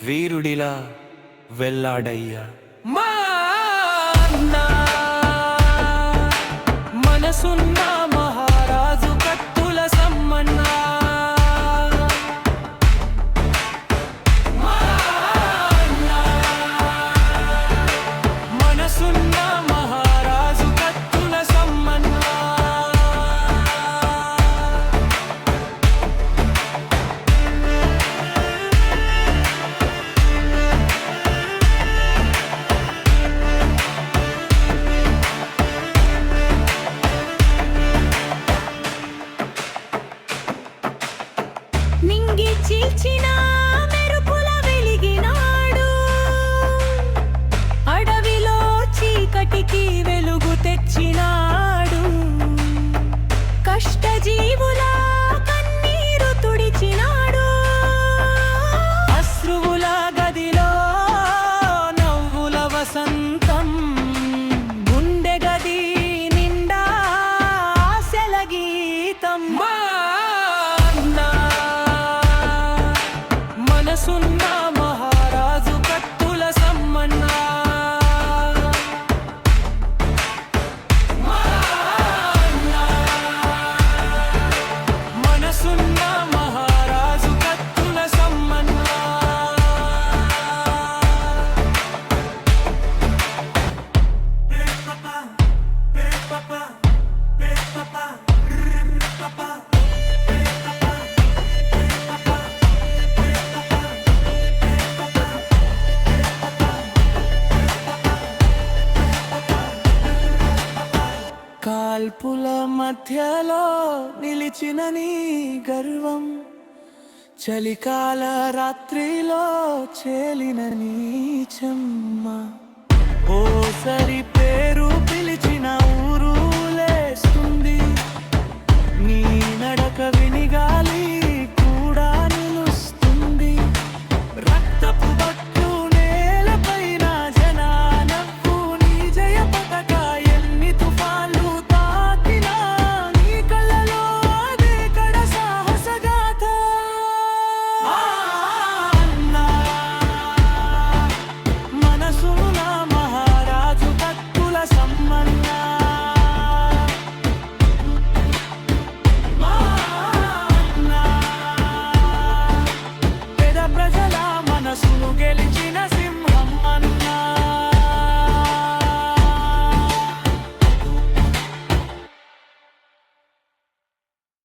వీరుడిలా వెల్లాడయ్యా మా మనసున్న మహారాజు కత్తుల సమ్మన్నా మనసున్న మహారాజు కత్తుల సమ్మన్నా నింగి చీల్చిన మెరుపుల వెలిగినాడు, అడవిలో చీకటికి వెలుగు తెచ్చినాడు, కష్టజీవుల కన్నీరు తుడిచినాడు, అశ్రువుల గదిలో నవ్వుల వసంతం, గుండె గది నిండా ఆశల గీతం. మనసున్న మహారాజు కత్తుల సమ్మన్నా మనసున్న మహారాజు కత్తుల సమ్మన్నా కాల్పుల మధ్యలో నిలిచిన నీ గర్వం, చలికాల రాత్రిలో చేలిన నీ చెమ్మ, ఓ సరి పేరు